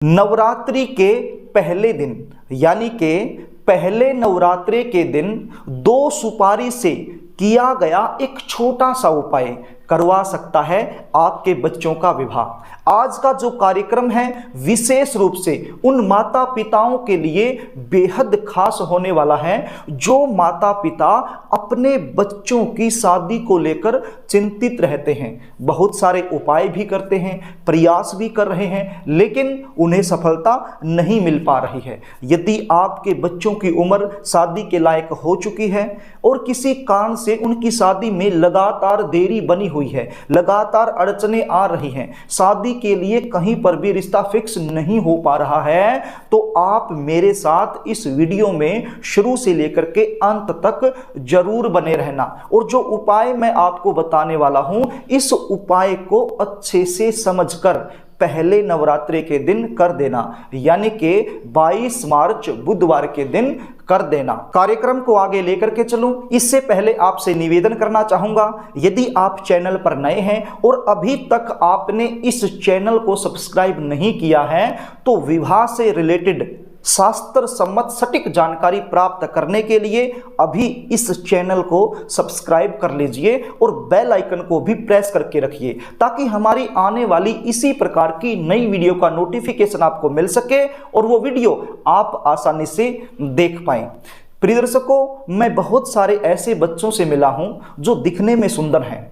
नवरात्रि के पहले दिन यानी कि पहले नवरात्रि के दिन 2 सुपारी से किया गया एक छोटा सा उपाय करवा सकता है आपके बच्चों का विवाह। आज का जो कार्यक्रम है विशेष रूप से उन माता पिताओं के लिए बेहद खास होने वाला है जो माता पिता अपने बच्चों की शादी को लेकर चिंतित रहते हैं, बहुत सारे उपाय भी करते हैं, प्रयास भी कर रहे हैं, लेकिन उन्हें सफलता नहीं मिल पा रही है। यदि आपके बच्चों की उम्र शादी के लायक हो चुकी है और किसी कारण से उनकी शादी में लगातार देरी बनी हुई है, लगातार अड़चने आ रही हैं, शादी के लिए कहीं पर भी रिश्ता फिक्स नहीं हो पा रहा है, तो आप मेरे साथ इस वीडियो में शुरू से लेकर के अंत तक जरूर बने रहना। और जो उपाय मैं आपको बताने वाला हूं, इस उपाय को अच्छे से समझकर पहले नवरात्रि के दिन कर देना, यानी कि 22 मार्च बुधवार के दिन कर देना। कार्यक्रम को आगे लेकर के चलूं, इससे पहले आपसे निवेदन करना चाहूंगा, यदि आप चैनल पर नए हैं और अभी तक आपने इस चैनल को सब्सक्राइब नहीं किया है, तो विवाह से रिलेटेड शास्त्र सम्मत सटीक जानकारी प्राप्त करने के लिए अभी इस चैनल को सब्सक्राइब कर लीजिए और बेल आइकन को भी प्रेस करके रखिए, ताकि हमारी आने वाली इसी प्रकार की नई वीडियो का नोटिफिकेशन आपको मिल सके और वो वीडियो आप आसानी से देख पाएं। प्रिय दर्शकों, मैं बहुत सारे ऐसे बच्चों से मिला हूं जो दिखने में सुंदर हैं,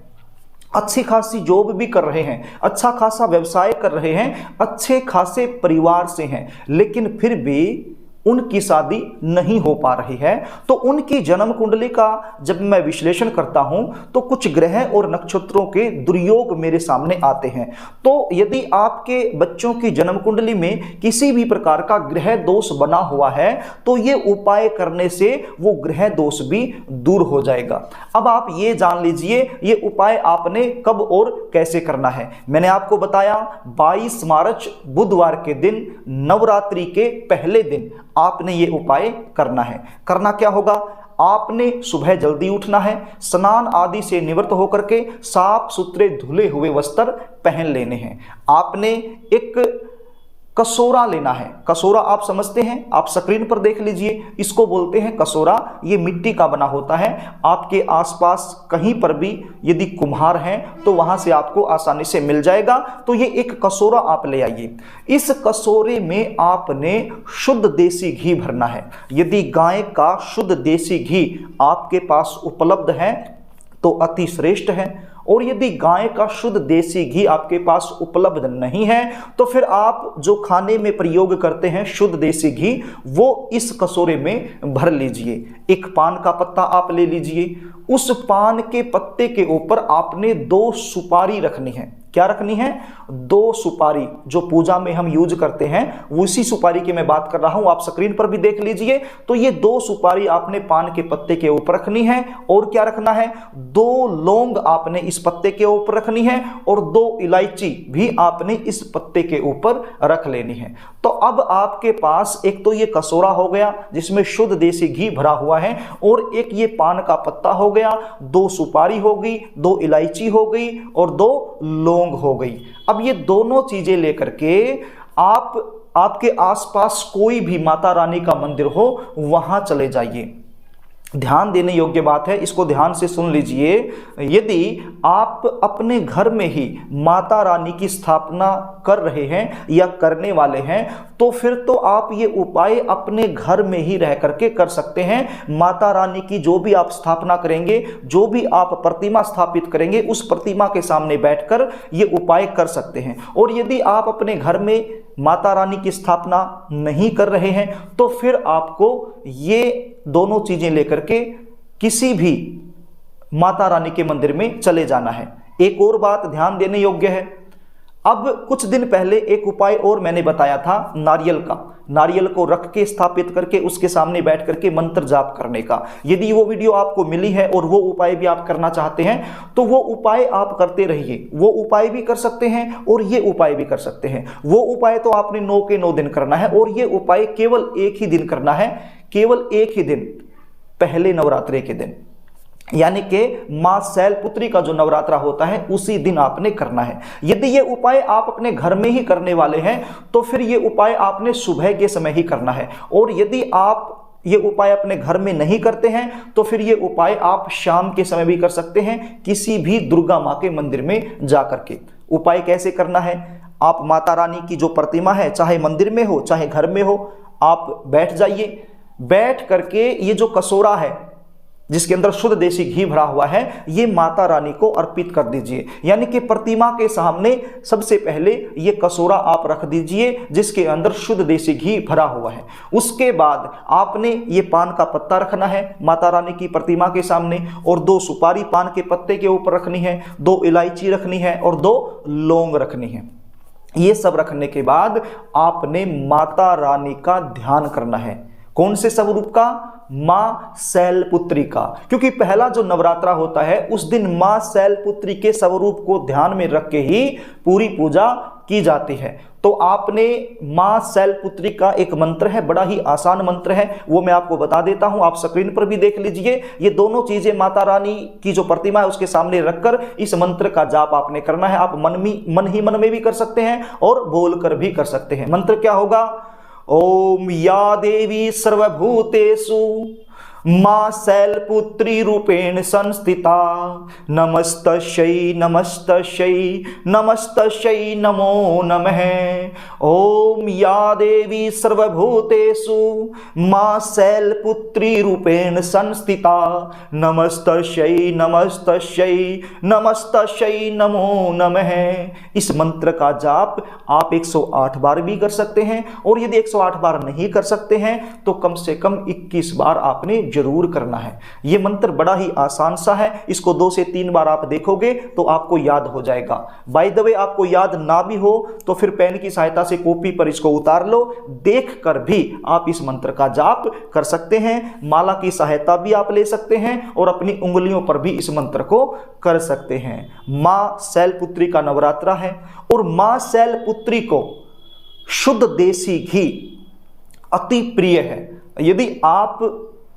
अच्छी खासी जॉब भी कर रहे हैं, अच्छा खासा व्यवसाय कर रहे हैं, अच्छे खासे परिवार से हैं, लेकिन फिर भी उनकी शादी नहीं हो पा रही है। तो उनकी जन्म कुंडली का जब मैं विश्लेषण करता हूं तो कुछ ग्रह और नक्षत्रों के दुर्योग मेरे सामने आते हैं। तो यदि आपके बच्चों की जन्म कुंडली में किसी भी प्रकार का ग्रह दोष बना हुआ है तो ये उपाय करने से वो ग्रह दोष भी दूर हो जाएगा। अब आप ये जान लीजिए ये उपाय आपने कब और कैसे करना है। मैंने आपको बताया 22 मार्च बुधवार के दिन नवरात्रि के पहले दिन आपने ये उपाय करना है। करना क्या होगा, आपने सुबह जल्दी उठना है, स्नान आदि से निवृत्त होकर के साफ सुथरे धुले हुए वस्त्र पहन लेने हैं। आपने एक कसोरा लेना है। कसोरा आप समझते हैं, आप स्क्रीन पर देख लीजिए, इसको बोलते हैं कसोरा। ये मिट्टी का बना होता है। आपके आसपास कहीं पर भी यदि कुम्हार हैं तो वहां से आपको आसानी से मिल जाएगा। तो ये एक कसोरा आप ले आइए। इस कसोरे में आपने शुद्ध देसी घी भरना है। यदि गाय का शुद्ध देसी घी आपके पास उपलब्ध है तो अति श्रेष्ठ है, और यदि गाय का शुद्ध देसी घी आपके पास उपलब्ध नहीं है तो फिर आप जो खाने में प्रयोग करते हैं शुद्ध देसी घी, वो इस कटोरे में भर लीजिए। एक पान का पत्ता आप ले लीजिए। उस पान के पत्ते के ऊपर आपने 2 सुपारी रखनी है। क्या रखनी है? 2 सुपारी। जो पूजा में हम यूज करते हैं उसी सुपारी की मैं बात कर रहा हूं, आप स्क्रीन पर भी देख लीजिए। तो ये 2 सुपारी आपने पान के पत्ते के ऊपर रखनी है। और क्या रखना है? 2 लौंग आपने इस पत्ते के ऊपर रखनी है और 2 इलायची भी आपने इस पत्ते के ऊपर रख लेनी है। तो अब आपके पास एक तो ये कसोरा हो गया जिसमें शुद्ध देसी घी भरा हुआ है, और एक ये पान का पत्ता हो गया, 2 सुपारी हो गई, 2 इलायची हो गई और 2 लौंग हो गई। अब ये दोनों चीजें लेकर के आपके आसपास कोई भी माता रानी का मंदिर हो वहां चले जाइए। ध्यान देने योग्य बात है, इसको ध्यान से सुन लीजिए। यदि आप अपने घर में ही माता रानी की स्थापना कर रहे हैं या करने वाले हैं तो फिर तो आप ये उपाय अपने घर में ही रह करके कर सकते हैं। माता रानी की जो भी आप स्थापना करेंगे, जो भी आप प्रतिमा स्थापित करेंगे, उस प्रतिमा के सामने बैठकर ये उपाय कर सकते हैं। और यदि आप अपने घर में माता रानी की स्थापना नहीं कर रहे हैं तो फिर आपको ये दोनों चीजें लेकर के किसी भी माता रानी के मंदिर में चले जाना है। एक और बात ध्यान देने योग्य है, अब कुछ दिन पहले एक उपाय और मैंने बताया था नारियल का। नारियल को रख के स्थापित करके उसके सामने बैठ करके मंत्र जाप करने का। यदि वो वीडियो आपको मिली है और वो उपाय भी आप करना चाहते हैं तो वो उपाय आप करते रहिए। वो उपाय भी कर सकते हैं और ये उपाय भी कर सकते हैं। वो उपाय तो आपने 9 के 9 दिन करना है और ये उपाय केवल एक ही दिन करना है, केवल एक ही दिन, पहले नवरात्रि के दिन। यानी कि मां शैलपुत्री का जो नवरात्रा होता है उसी दिन आपने करना है। यदि ये उपाय आप अपने घर में ही करने वाले हैं तो फिर ये उपाय आपने सुबह के समय ही करना है, और यदि आप ये उपाय अपने घर में नहीं करते हैं तो फिर ये उपाय आप शाम के समय भी कर सकते हैं, किसी भी दुर्गा माँ के मंदिर में जाकर के। उपाय कैसे करना है, आप माता रानी की जो प्रतिमा है, चाहे मंदिर में हो चाहे घर में हो, आप बैठ जाइए। बैठ करके ये जो कसोरा है जिसके अंदर शुद्ध देसी घी भरा हुआ है, ये माता रानी को अर्पित कर दीजिए। यानी कि प्रतिमा के सामने सबसे पहले ये कसोरा आप रख दीजिए जिसके अंदर शुद्ध देसी घी भरा हुआ है। उसके बाद आपने ये पान का पत्ता रखना है माता रानी की प्रतिमा के सामने, और 2 सुपारी पान के पत्ते के ऊपर रखनी है, 2 इलायची रखनी है और 2 लौंग रखनी है। ये सब रखने के बाद आपने माता रानी का ध्यान करना है। कौन से स्वरूप का? मां शैलपुत्री का, क्योंकि पहला जो नवरात्रा होता है उस दिन मां शैलपुत्री के स्वरूप को ध्यान में रख के ही पूरी पूजा की जाती है। तो आपने मां शैलपुत्री का एक मंत्र है, बड़ा ही आसान मंत्र है, वो मैं आपको बता देता हूं, आप स्क्रीन पर भी देख लीजिए। ये दोनों चीजें माता रानी की जो प्रतिमा है उसके सामने रखकर इस मंत्र का जाप आपने करना है। आप मन ही मन में भी कर सकते हैं और बोलकर भी कर सकते हैं। मंत्र क्या होगा? ओम या देवी सर्वभूतेषु मां शैलपुत्री रूपेण संस्थिता नमस्तस्यै नमस्तस्यै नमस्तस्यै नमो नमः। ओम या देवी सर्वभूतेषु मां शैलपुत्री रूपेण संस्थिता नमस्तस्यै नमस्तस्यै नमस्तस्यै नमो नमः। इस मंत्र का जाप आप 108 बार भी कर सकते हैं, और यदि 108 बार नहीं कर सकते हैं तो कम से कम 21 बार आपने जरूर करना है। यह मंत्र बड़ा ही आसान सा है, इसको 2 से 3 बार आप देखोगे तो आपको याद हो जाएगा। बाय द वे, आपको याद ना भी हो तो फिर पेन की सहायता से कॉपी पर इसको उतार लो, देख कर भी आप इस मंत्र का जाप कर सकते हैं। माला की सहायता भी आप ले सकते हैं और अपनी उंगलियों पर भी इस मंत्र को कर सकते हैं। मां शैलपुत्री का नवरात्रा है और मां शैलपुत्री को शुद्ध देसी घी अति प्रिय है। यदि आप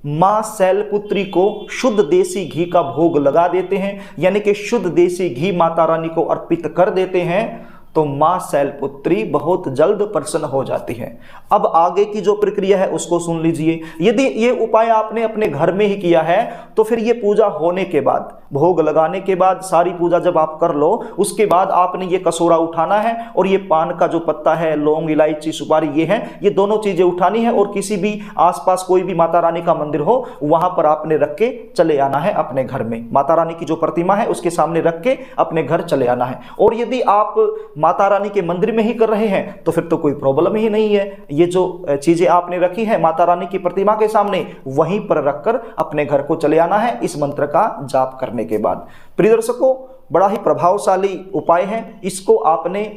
मां शैलपुत्री को शुद्ध देसी घी का भोग लगा देते हैं, यानी कि शुद्ध देसी घी माता रानी को अर्पित कर देते हैं, तो मां शैलपुत्री बहुत जल्द प्रसन्न हो जाती है। अब आगे की जो प्रक्रिया है उसको सुन लीजिए। यदि ये उपाय आपने अपने घर में ही किया है तो फिर ये पूजा होने के बाद, भोग लगाने के बाद, सारी पूजा जब आप कर लो उसके बाद आपने ये कसोरा उठाना है और ये पान का जो पत्ता है, लौंग, इलायची, सुपारी, ये है, ये दोनों चीजें उठानी है और किसी भी आसपास कोई भी माता रानी का मंदिर हो वहां पर आपने रख के चले आना है अपने घर में। माता रानी की जो प्रतिमा है उसके सामने रख के अपने घर चले आना है। और यदि आप माता रानी के मंदिर में ही कर रहे हैं तो फिर तो कोई प्रॉब्लम ही नहीं है। ये जो चीजें आपने रखी है माता रानी की प्रतिमा के सामने, वहीं पर रखकर अपने घर को चले आना है इस मंत्र का जाप करने के बाद। प्रिय दर्शकों, बड़ा ही प्रभावशाली उपाय है, इसको आपने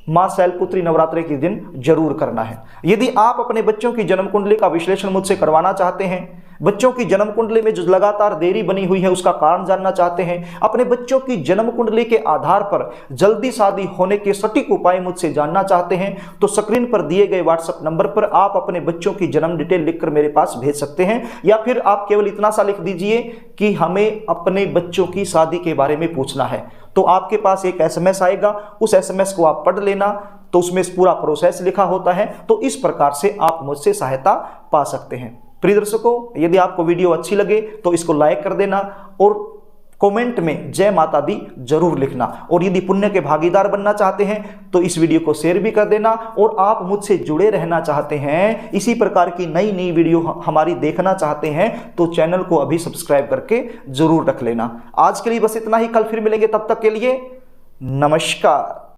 मां शैलपुत्री नवरात्रि के दिन जरूर करना है। यदि आप अपने बच्चों की जन्म कुंडली का विश्लेषण मुझसे करवाना चाहते हैं, बच्चों की जन्म कुंडली में जो लगातार देरी बनी हुई है उसका कारण जानना चाहते हैं, अपने बच्चों की जन्म कुंडली के आधार पर जल्दी शादी होने के सटीक उपाय मुझसे जानना चाहते हैं, तो स्क्रीन पर दिए गए व्हाट्सएप नंबर पर आप अपने बच्चों की जन्म डिटेल लिखकर मेरे पास भेज सकते हैं, या फिर आप केवल इतना सा लिख दीजिए कि हमें अपने बच्चों की शादी के बारे में पूछना है। तो आपके पास एक SMS आएगा, उस SMS को आप पढ़ लेना, तो उसमें पूरा प्रोसेस लिखा होता है। तो इस प्रकार से आप मुझसे सहायता पा सकते हैं। प्रिय दर्शकों, यदि आपको वीडियो अच्छी लगे तो इसको लाइक कर देना और कमेंट में जय माता दी जरूर लिखना, और यदि पुण्य के भागीदार बनना चाहते हैं तो इस वीडियो को शेयर भी कर देना। और आप मुझसे जुड़े रहना चाहते हैं, इसी प्रकार की नई नई वीडियो हमारी देखना चाहते हैं, तो चैनल को अभी सब्सक्राइब करके जरूर रख लेना। आज के लिए बस इतना ही, कल फिर मिलेंगे, तब तक के लिए नमस्कार।